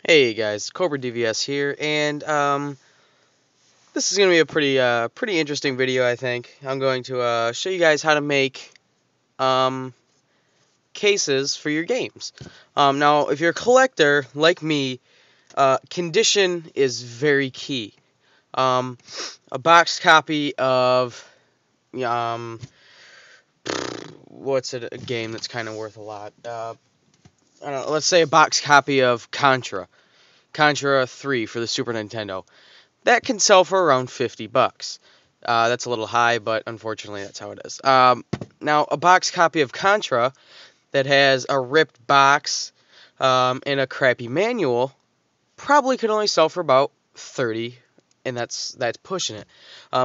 Hey guys, cobradvs here, and this is gonna be a pretty interesting video. I think I'm going to show you guys how to make um, cases for your games. Now, if you're a collector like me, condition is very key. Um, a boxed copy of um, what's it? A game that's kind of worth a lot. I don't know, let's say a boxed copy of Contra 3 for the Super Nintendo. That can sell for around 50 bucks. That's a little high, but unfortunately that's how it is. Now, a box copy of Contra that has a ripped box and a crappy manual probably could only sell for about 30, and that's pushing it.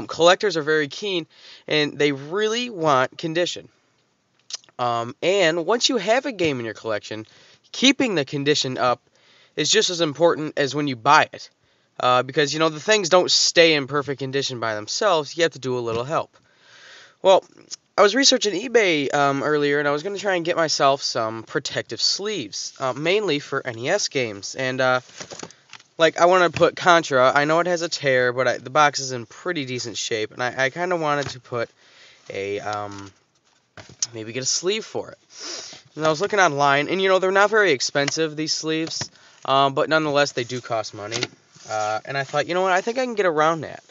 Collectors are very keen, and they really want condition. And once you have a game in your collection, keeping the condition up is just as important as when you buy it. Because, you know, the things don't stay in perfect condition by themselves. You have to do a little help. Well, I was researching eBay earlier, and I was going to try and get myself some protective sleeves, mainly for NES games. And, like, I want to put Contra. I know it has a tear, but the box is in pretty decent shape. And I kind of wanted to put a, maybe get a sleeve for it. And I was looking online, and, you know, they're not very expensive, these sleeves. But nonetheless, they do cost money. And I thought, you know what, I think I can get around that.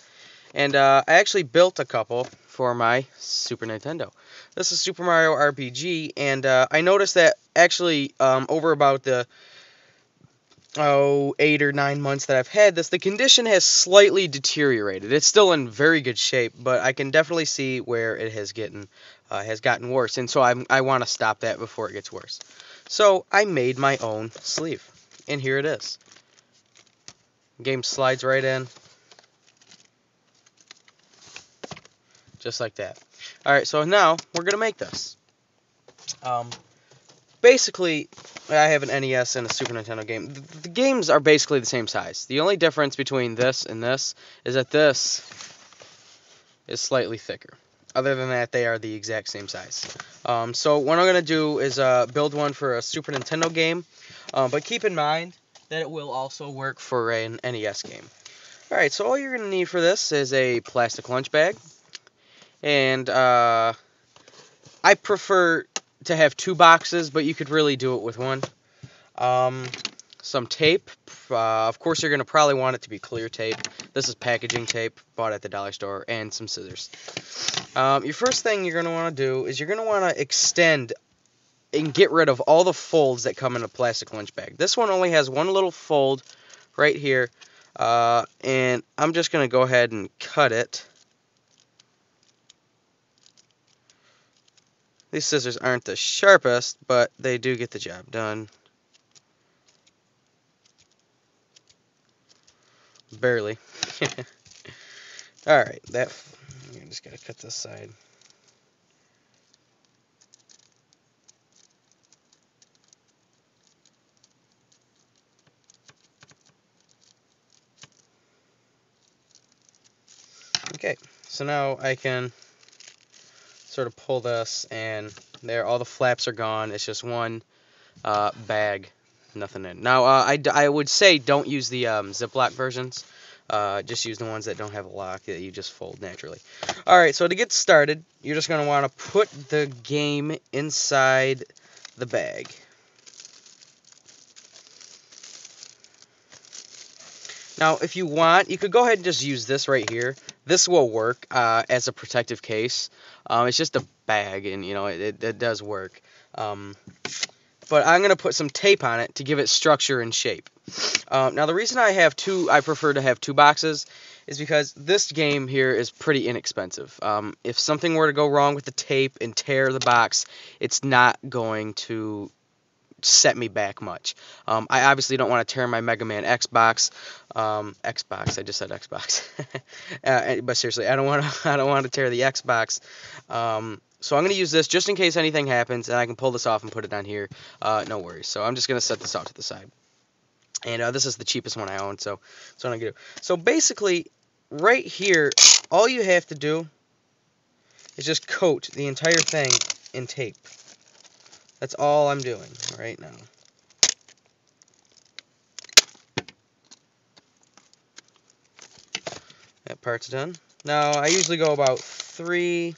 And I actually built a couple for my Super Nintendo. This is Super Mario RPG, and I noticed that actually over about the 8 or 9 months that I've had this, the condition has slightly deteriorated. It's still in very good shape, but I can definitely see where it has gotten worse, and so I want to stop that before it gets worse. So I made my own sleeve, and here it is. Game slides right in, just like that. Alright, so now we're going to make this. Basically, I have an NES and a Super Nintendo game. The games are basically the same size. The only difference between this and this is that this is slightly thicker. Other than that, they are the exact same size. So what I'm going to do is build one for a Super Nintendo game, but keep in mind that it will also work for an NES game. Alright, so all you're going to need for this is a plastic lunch bag, and I prefer to have 2 boxes, but you could really do it with one. Some tape. Of course, you're going to probably want it to be clear tape. This is packaging tape, bought at the dollar store, and some scissors. Your first thing you're going to want to do is you're going to want to extend and get rid of all the folds that come in a plastic lunch bag. This one only has one little fold right here, and I'm just going to go ahead and cut it. These scissors aren't the sharpest, but they do get the job done. Barely. Alright, I'm just gotta cut this side. Okay, so now I can sort of pull this, and there, all the flaps are gone. It's just one bag, nothing in. Now, I would say don't use the Ziploc versions. Just use the ones that don't have a lock that you just fold naturally. Alright, so to get started, you're just going to want to put the game inside the bag. Now, if you want, you could go ahead and just use this right here. This will work as a protective case. It's just a bag, and, you know, it does work. But I'm going to put some tape on it to give it structure and shape. Now, the reason I prefer to have 2 boxes is because this game here is pretty inexpensive. If something were to go wrong with the tape and tear the box, it's not going to set me back much. I obviously don't want to tear my Mega Man Xbox. Xbox, I just said Xbox. But seriously, I don't want to tear the Xbox. So I'm going to use this just in case anything happens, and I can pull this off and put it on here. No worries. So I'm just going to set this out to the side. And this is the cheapest one I own, so that's what I'm going to do. So basically, right here, all you have to do is just coat the entire thing in tape. That's all I'm doing right now. part's done. Now, I usually go about 3.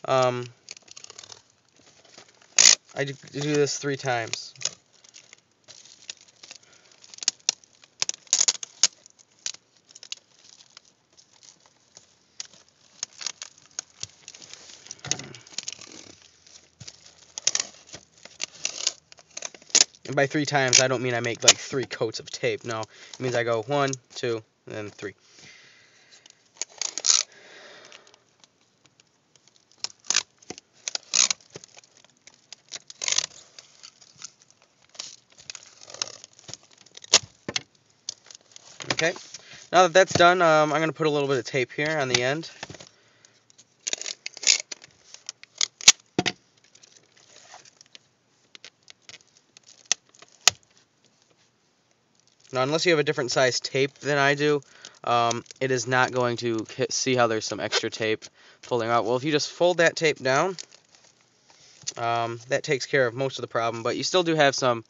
I do this 3 times. And by 3 times, I don't mean I make like 3 coats of tape. No, it means I go 1, 2, and then 3. Okay, now that that's done, I'm going to put a little bit of tape here on the end. Now, unless you have a different size tape than I do, it is not going to see how there's some extra tape folding out. Well, if you just fold that tape down, that takes care of most of the problem, but you still do have some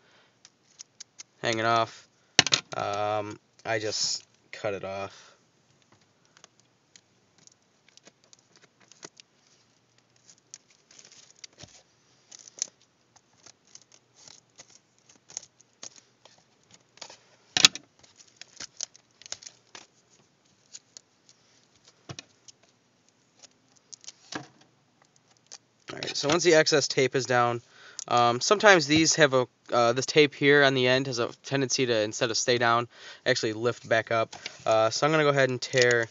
hanging off. I just cut it off. Alright, so once the excess tape is down, sometimes these have a this tape here on the end has a tendency to, instead of stay down, actually lift back up. So I'm going to go ahead and tear,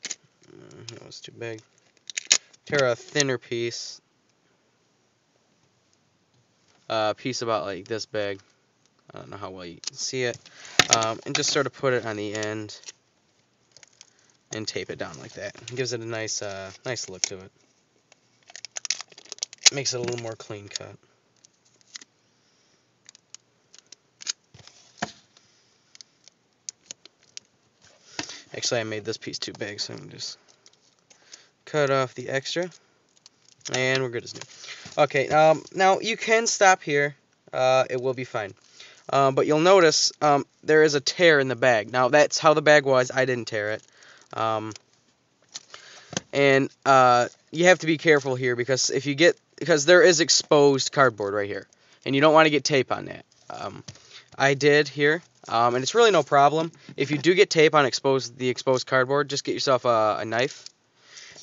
that was too big, tear a thinner piece, piece about like this big, I don't know how well you can see it, and just sort of put it on the end and tape it down like that. It gives it a nice, nice look to it. Makes it a little more clean cut. Actually, I made this piece too big, so I'm going to just cut off the extra, and we're good as new. Okay, now you can stop here. It will be fine. But you'll notice there is a tear in the bag. Now, that's how the bag was. I didn't tear it. And you have to be careful here, because because there is exposed cardboard right here, and you don't want to get tape on that. I did here, and it's really no problem. If you do get tape on the exposed cardboard, just get yourself a knife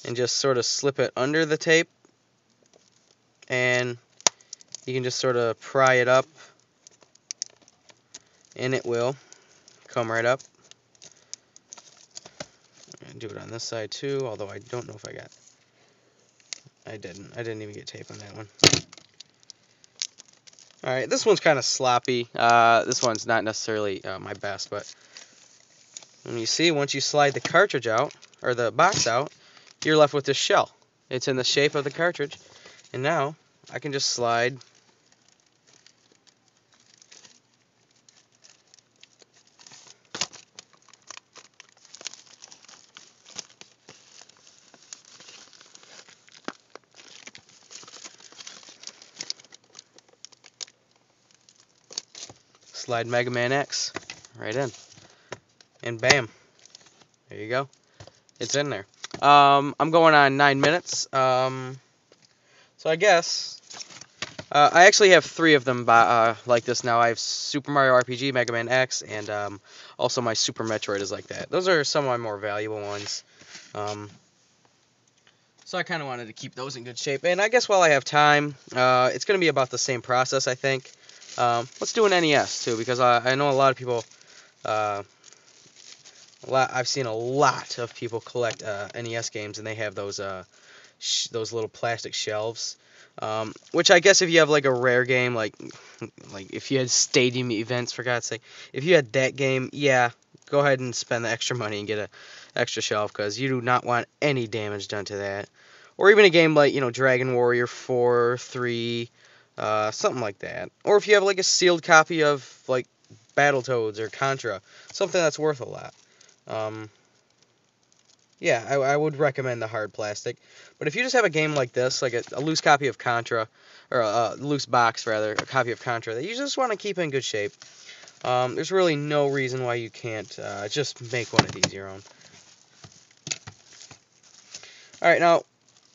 and just sort of slip it under the tape, and you can just sort of pry it up, and it will come right up. Do it on this side too, although I don't know if I got. I didn't even get tape on that one. Alright, this one's kind of sloppy. This one's not necessarily my best, but when you see, once you slide the cartridge out, or the box out, you're left with this shell. It's in the shape of the cartridge, and now I can just slide Mega Man X right in, and bam, there you go, it's in there. I'm going on 9 minutes, so I guess I actually have 3 of them like this now. I have Super Mario RPG, Mega Man X, and also my Super Metroid is like that. Those are some of my more valuable ones. So I kind of wanted to keep those in good shape. And I guess while I have time, it's going to be about the same process, I think. Let's do an NES too, because I know a lot of people. I've seen a lot of people collect NES games, and they have those little plastic shelves. Which I guess if you have like a rare game, like if you had stadium events, for God's sake, if you had that game, yeah, go ahead and spend the extra money and get an extra shelf, because you do not want any damage done to that. Or even a game like, Dragon Warrior 4, 3, something like that. Or if you have like a sealed copy of like Battletoads or Contra, something that's worth a lot. Yeah, I would recommend the hard plastic. But if you just have a game like this, like a loose copy of Contra, or a loose box rather, a copy of Contra that you just want to keep in good shape, There's really no reason why you can't just make one of these your own. Alright, now,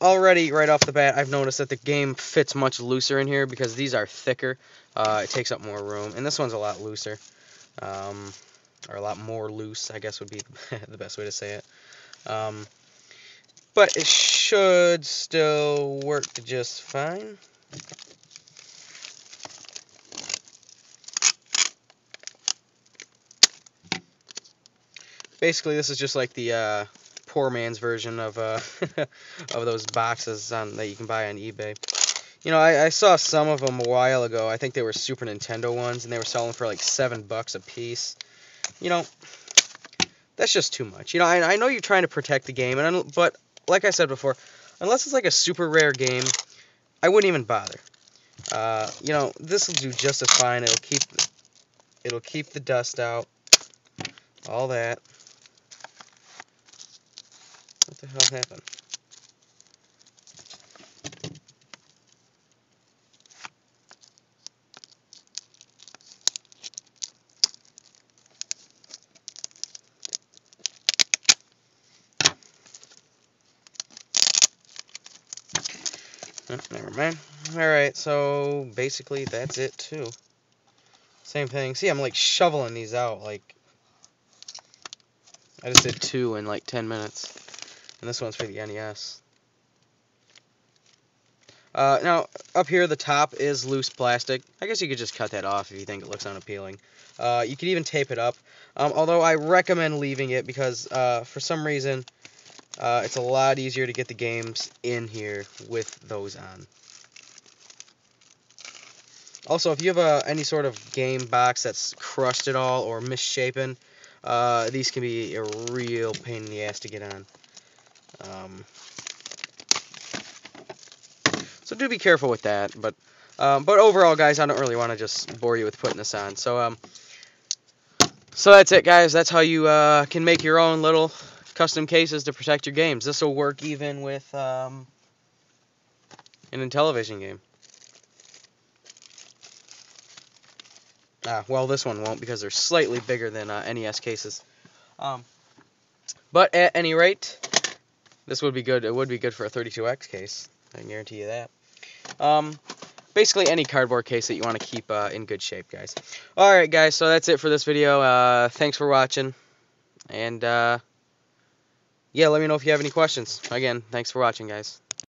already right off the bat, I've noticed that the game fits much looser in here because these are thicker. It takes up more room, and this one's a lot looser. Or a lot more loose, I guess would be the best way to say it. But it should still work just fine. Basically, this is just like the poor man's version of of those boxes that you can buy on eBay. You know, I saw some of them a while ago. I think they were Super Nintendo ones, and they were selling for like $7 a piece. You know, that's just too much. You know, I know you're trying to protect the game, but like I said before, unless it's like a super rare game, I wouldn't even bother. You know, this will do just as fine. It'll keep the dust out, all that. What the hell happened? Oh, never mind. Alright, so basically that's it too. Same thing. See, I'm like shoveling these out. Like, I just did 2 in like 10 minutes. And this one's for the NES. Now, up here, the top is loose plastic. I guess you could just cut that off if you think it looks unappealing. You could even tape it up. Although I recommend leaving it because for some reason, it's a lot easier to get the games in here with those on. Also, if you have any sort of game box that's crushed at all or misshapen, these can be a real pain in the ass to get on. So do be careful with that. But overall, guys, I don't really want to just bore you with putting this on. So that's it, guys. That's how you can make your own little custom cases to protect your games. This will work even with an Intellivision game. Well, this one won't because they're slightly bigger than NES cases. But at any rate, this would be good. It would be good for a 32X case. I can guarantee you that. Basically any cardboard case that you want to keep in good shape, guys. Alright, guys, so that's it for this video. Thanks for watching. And, yeah, let me know if you have any questions. Again, thanks for watching, guys.